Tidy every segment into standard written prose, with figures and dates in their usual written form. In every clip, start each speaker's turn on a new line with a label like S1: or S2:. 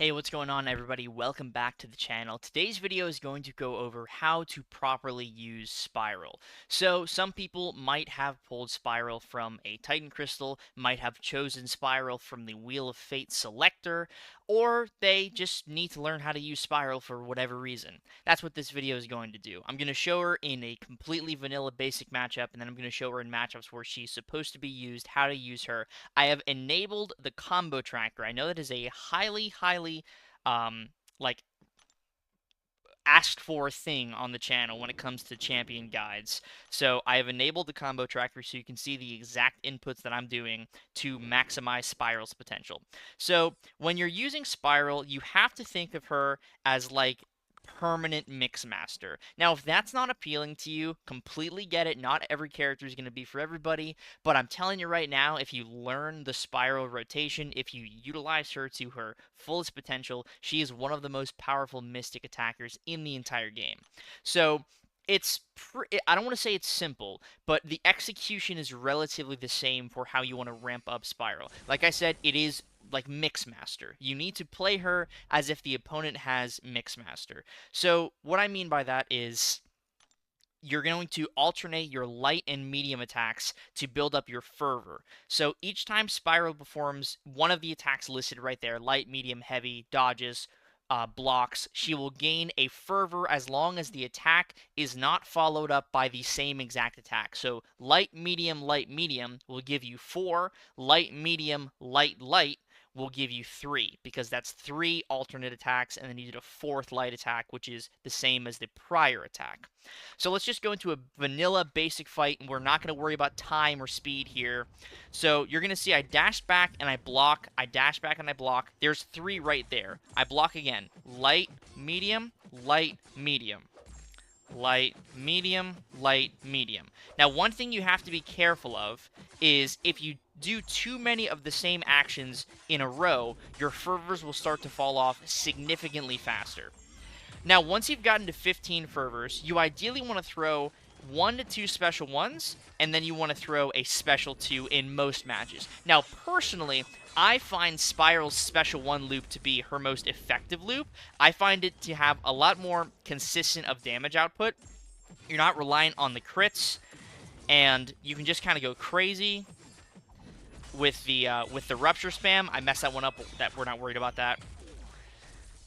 S1: Hey, what's going on everybody? Welcome back to the channel. Today's video is going to go over how to properly use Spiral. So some people might have pulled Spiral from a Titan Crystal, might have chosen Spiral from the Wheel of Fate selector, or they just need to learn how to use Spiral for whatever reason. That's what this video is going to do. I'm going to show her in a completely vanilla basic matchup, and then I'm going to show her in matchups where she's supposed to be used, how to use her. I have enabled the combo tracker. I know that is a highly um like asked for thing on the channel when it comes to champion guides. So I have enabled the combo tracker so you can see the exact inputs that I'm doing to maximize Spiral's potential. So when you're using Spiral, you have to think of her as like permanent mix master. Now, if that's not appealing to you, completely get it. Not every character is going to be for everybody, but I'm telling you right now, if you learn the Spiral rotation, if you utilize her to her fullest potential, she is one of the most powerful Mystic attackers in the entire game. So I don't want to say it's simple, but the execution is relatively the same for how you want to ramp up Spiral. Like I said, it is like Mixmaster. You need to play her as if the opponent has Mixmaster. So what I mean by that is you're going to alternate your light and medium attacks to build up your fervor. So each time Spiral performs one of the attacks listed right there, light, medium, heavy, dodges, blocks, she will gain a fervor as long as the attack is not followed up by the same exact attack. So light, medium will give you 4, light, medium, light will give you 3, because that's 3 alternate attacks, and then you did a 4th light attack, which is the same as the prior attack. So let's just go into a vanilla basic fight, and we're not going to worry about time or speed here. So you're going to see I dash back and I block, I dash back and I block. There's 3 right there. I block again. Light, medium, light, medium. Light, medium, light, medium. Now, one thing you have to be careful of is if you do too many of the same actions in a row, your fervors will start to fall off significantly faster. Now, once you've gotten to 15 fervors, you ideally want to throw 1 to 2 special ones, and then you want to throw a special 2 in most matches. Now, personally, I find Spiral's special 1 loop to be her most effective loop. I find it to have a lot more consistent of damage output. You're not reliant on the crits, and you can just kind of go crazy with the rupture spam. I messed that one up. That we're not worried about that.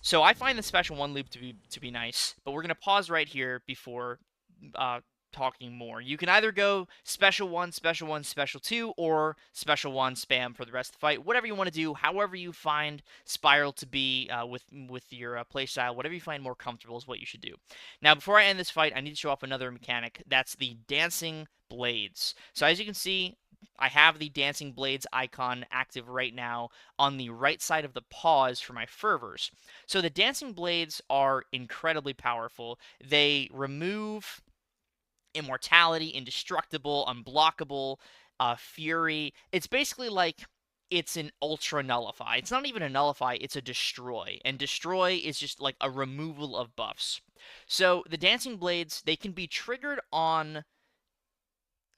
S1: So I find the special 1 loop to be nice, but we're gonna pause right here before talking more. You can either go special 1, special 2, or special 1 spam for the rest of the fight. Whatever you want to do, however you find Spiral to be with your playstyle, whatever you find more comfortable is what you should do. Now, before I end this fight, I need to show off another mechanic. That's the Dancing Blades. So as you can see, I have the Dancing Blades icon active right now on the right side of the pause for my fervors. So the Dancing Blades are incredibly powerful. They remove immortality, indestructible, unblockable, fury. It's basically like it's an ultra nullify. It's not even a nullify, it's a destroy. And destroy is just like a removal of buffs. So the Dancing Blades, they can be triggered on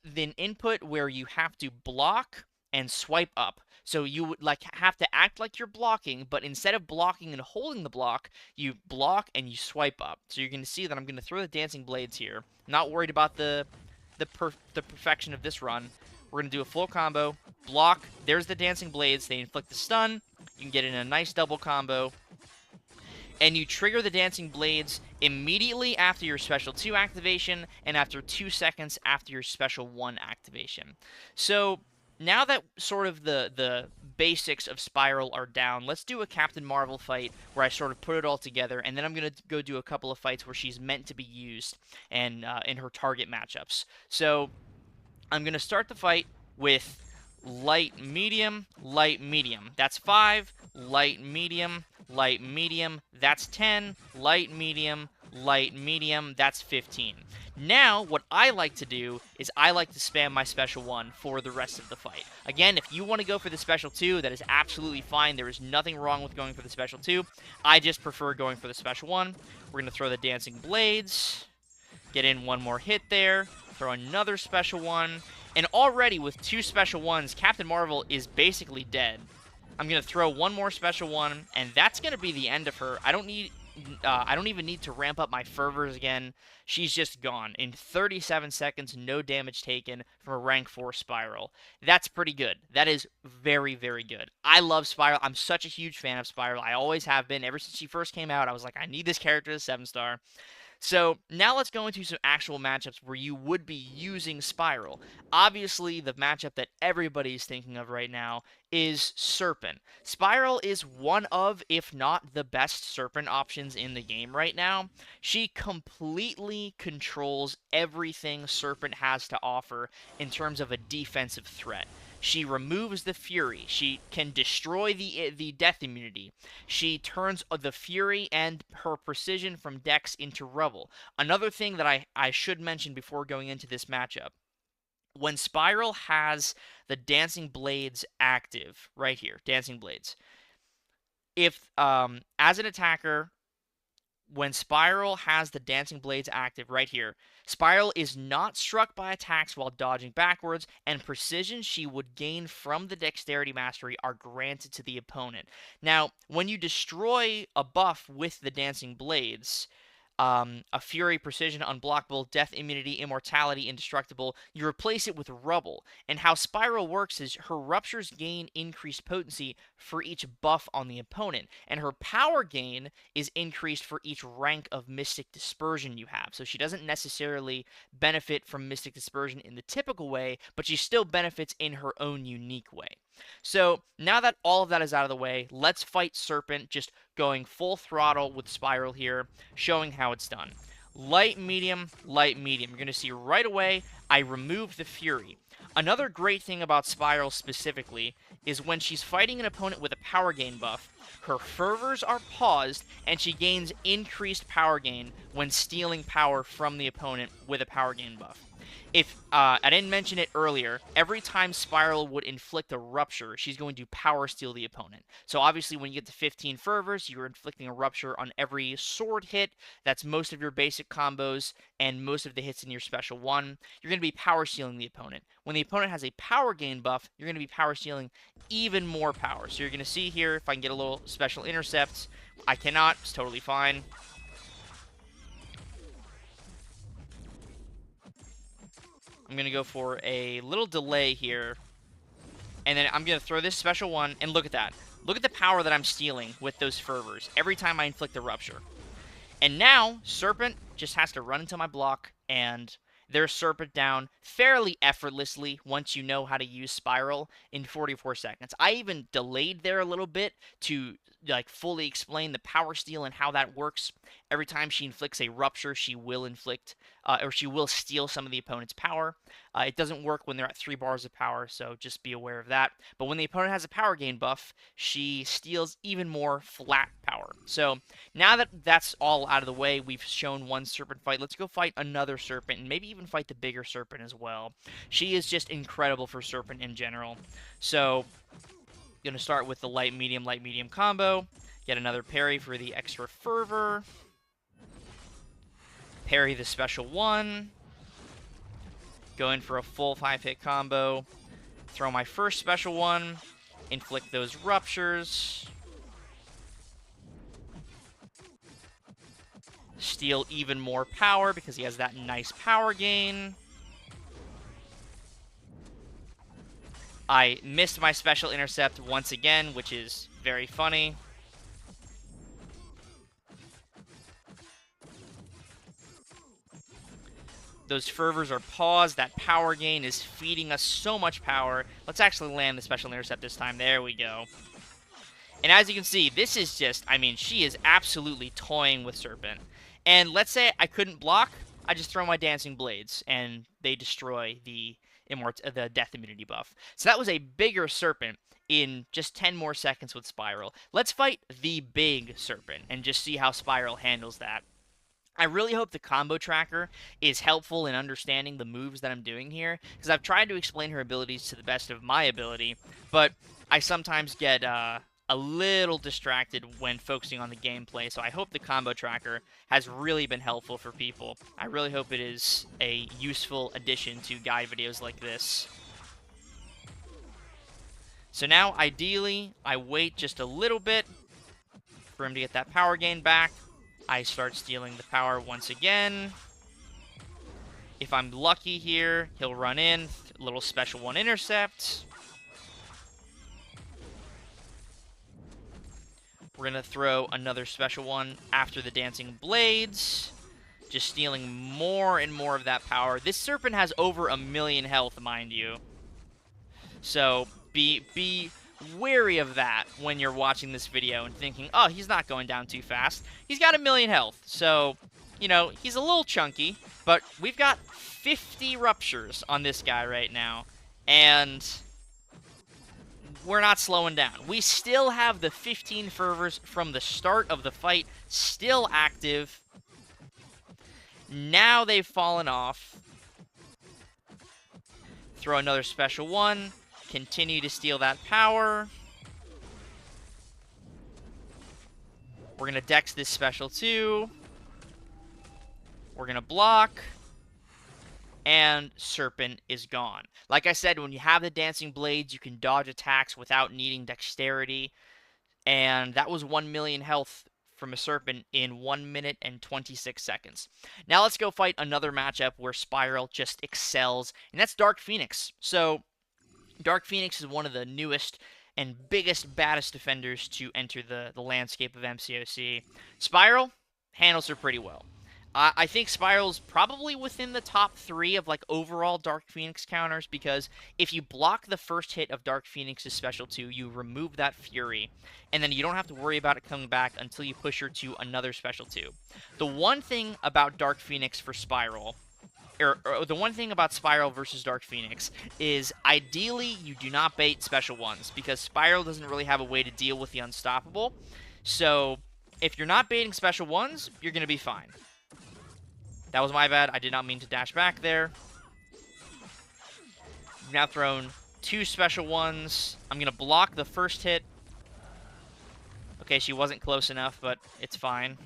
S1: an input where you have to block and swipe up. So you would like have to act like you're blocking, but instead of blocking and holding the block, you block and you swipe up. So you're going to see that I'm going to throw the Dancing Blades here. Not worried about the perfection of this run. We're going to do a full combo, block, there's the Dancing Blades, they inflict the stun, you can get in a nice double combo, and you trigger the Dancing Blades immediately after your Special 2 activation and after 2 seconds after your Special 1 activation. So now that sort of the basics of Spiral are down, let's do a Captain Marvel fight where I sort of put it all together, and then I'm going to go do a couple of fights where she's meant to be used and in her target matchups. So I'm going to start the fight with light, medium, that's 5, light, medium, that's 10, light, medium, that's 15. Now, what I like to do is I like to spam my special 1 for the rest of the fight. Again, if you want to go for the special 2, that is absolutely fine. There is nothing wrong with going for the special 2. I just prefer going for the special 1. We're going to throw the Dancing Blades, get in one more hit there, throw another special 1, and already with 2 special 1s, Captain Marvel is basically dead. I'm going to throw one more special one, and that's going to be the end of her. I don't even need to ramp up my fervors again. She's just gone. In 37 seconds, no damage taken from a rank 4 Spiral. That's pretty good. That is very, very good. I love Spiral. I'm such a huge fan of Spiral. I always have been. Ever since she first came out, I was like, I need this character as 7-star. So now let's go into some actual matchups where you would be using Spiral. Obviously, the matchup that everybody's thinking of right now is Serpent. Spiral is one of, if not the best Serpent options in the game right now. She completely controls everything Serpent has to offer in terms of a defensive threat. She removes the Fury. She can destroy the death immunity. She turns the Fury and her precision from Dex into rubble. Another thing that I should mention before going into this matchup. When Spiral has the Dancing Blades active, right here, Dancing Blades. If, as an attacker, when Spiral has the Dancing Blades active right here, Spiral is not struck by attacks while dodging backwards, and precision she would gain from the Dexterity Mastery are granted to the opponent. Now, when you destroy a buff with the Dancing Blades, a Fury, Precision, Unblockable, Death Immunity, Immortality, Indestructible, you replace it with Rubble. And how Spiral works is her Ruptures gain increased potency for each buff on the opponent, and her power gain is increased for each rank of Mystic Dispersion you have. So she doesn't necessarily benefit from Mystic Dispersion in the typical way, but she still benefits in her own unique way. So now that all of that is out of the way, let's fight Serpent, just going full throttle with Spiral here, showing how it's done. Light, medium, light, medium. You're going to see right away, I remove the Fury. Another great thing about Spiral specifically is when she's fighting an opponent with a power gain buff, her fervors are paused, and she gains increased power gain when stealing power from the opponent with a power gain buff. If I didn't mention it earlier, every time Spiral would inflict a Rupture, she's going to power steal the opponent. So obviously when you get to 15 fervors, you're inflicting a Rupture on every sword hit. That's most of your basic combos and most of the hits in your special one. You're going to be power stealing the opponent. When the opponent has a power gain buff, you're going to be power stealing even more power. So you're going to see here, if I can get a little special intercept, I cannot, it's totally fine. I'm going to go for a little delay here. And then I'm going to throw this special one, and look at that. Look at the power that I'm stealing with those fervors every time I inflict a Rupture. And now, Serpent just has to run into my block, and there's Serpent down fairly effortlessly once you know how to use Spiral in 44 seconds. I even delayed there a little bit to fully explain the power steal and how that works. Every time she inflicts a Rupture, she will inflict, or she will steal some of the opponent's power. It doesn't work when they're at 3 bars of power, so just be aware of that. But when the opponent has a power gain buff, she steals even more flat power. So now that that's all out of the way, we've shown one Serpent fight. Let's go fight another Serpent, and maybe even fight the bigger Serpent as well. She is just incredible for Serpent in general. So going to start with the light, medium combo. Get another parry for the extra fervor. Parry the special one. Go in for a full 5-hit combo. Throw my first special one. Inflict those Ruptures. Steal even more power because he has that nice power gain. I missed my special intercept once again, which is very funny. Those fervors are paused. That power gain is feeding us so much power. Let's actually land the special intercept this time. There we go. And as you can see, this is just, I mean, she is absolutely toying with Serpent. And let's say I couldn't block, I just throw my Dancing Blades, and they destroy the death immunity buff. So that was a bigger Serpent in just 10 more seconds with Spiral. Let's fight the big Serpent and just see how Spiral handles that. I really hope the combo tracker is helpful in understanding the moves that I'm doing here, because I've tried to explain her abilities to the best of my ability, but I sometimes get a little distracted when focusing on the gameplay, so I hope the combo tracker has really been helpful for people. I really hope it is a useful addition to guide videos like this. So now, ideally, I wait just a little bit for him to get that power gain back. I start stealing the power once again. If I'm lucky here, he'll run in. Little special one intercept. We're going to throw another special one after the Dancing Blades. Just stealing more and more of that power. This Serpent has over 1,000,000 health, mind you. So be wary of that when you're watching this video and thinking, oh, he's not going down too fast. He's got 1,000,000 health. So, you know, he's a little chunky, but we've got 50 ruptures on this guy right now. And we're not slowing down. We still have the 15 fervors from the start of the fight still active. Now they've fallen off. Throw another special one. Continue to steal that power. We're going to dex this special too. We're going to block. And Serpent is gone. Like I said, when you have the Dancing Blades, you can dodge attacks without needing dexterity. And that was 1,000,000 health from a Serpent in 1 minute and 26 seconds. Now let's go fight another matchup where Spiral just excels, and that's Dark Phoenix. So, Dark Phoenix is one of the newest and biggest, baddest defenders to enter the landscape of MCOC. Spiral handles her pretty well. I think Spiral's probably within the top 3 of, like, overall Dark Phoenix counters, because if you block the first hit of Dark Phoenix's special 2, you remove that Fury, and then you don't have to worry about it coming back until you push her to another special 2. The one thing about Dark Phoenix for Spiral, or the one thing about Spiral versus Dark Phoenix, is ideally you do not bait special 1s, because Spiral doesn't really have a way to deal with the Unstoppable. So, if you're not baiting special 1s, you're going to be fine. That was my bad. I did not mean to dash back there. We've now thrown 2 special 1s. I'm going to block the first hit. Okay, she wasn't close enough, but it's fine.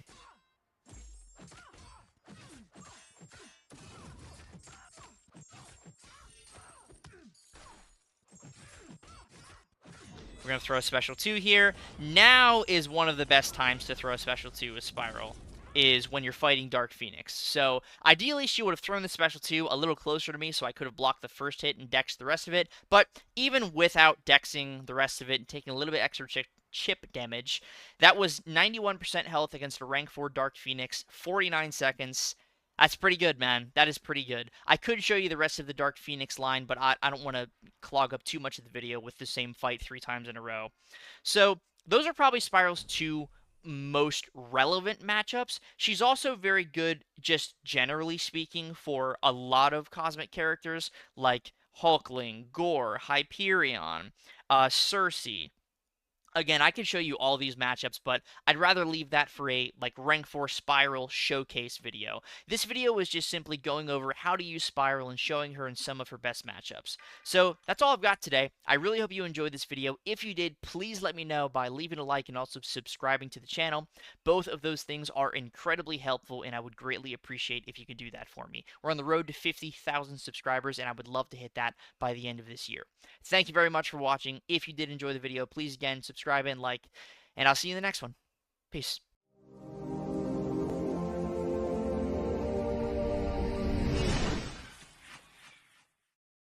S1: We're going to throw a special 2 here. Now is one of the best times to throw a special 2 with Spiral, is when you're fighting Dark Phoenix. So, ideally, she would have thrown the special 2 a little closer to me, so I could have blocked the first hit and dexed the rest of it. But even without dexing the rest of it and taking a little bit extra chip damage, that was 91% health against a rank 4 Dark Phoenix, 49 seconds. That's pretty good, man. That is pretty good. I could show you the rest of the Dark Phoenix line, but I don't want to clog up too much of the video with the same fight 3 times in a row. So, those are probably Spiral's 2 most relevant matchups. She's also very good, just generally speaking, for a lot of cosmic characters like Hulkling, Gore, Hyperion, Cersei. Again, I could show you all these matchups, but I'd rather leave that for a, like, rank 4 Spiral showcase video. This video was just simply going over how to use Spiral and showing her in some of her best matchups. So, that's all I've got today. I really hope you enjoyed this video. If you did, please let me know by leaving a like and also subscribing to the channel. Both of those things are incredibly helpful, and I would greatly appreciate if you could do that for me. We're on the road to 50,000 subscribers, and I would love to hit that by the end of this year. Thank you very much for watching. If you did enjoy the video, please again subscribe and like, and I'll see you in the next one. Peace.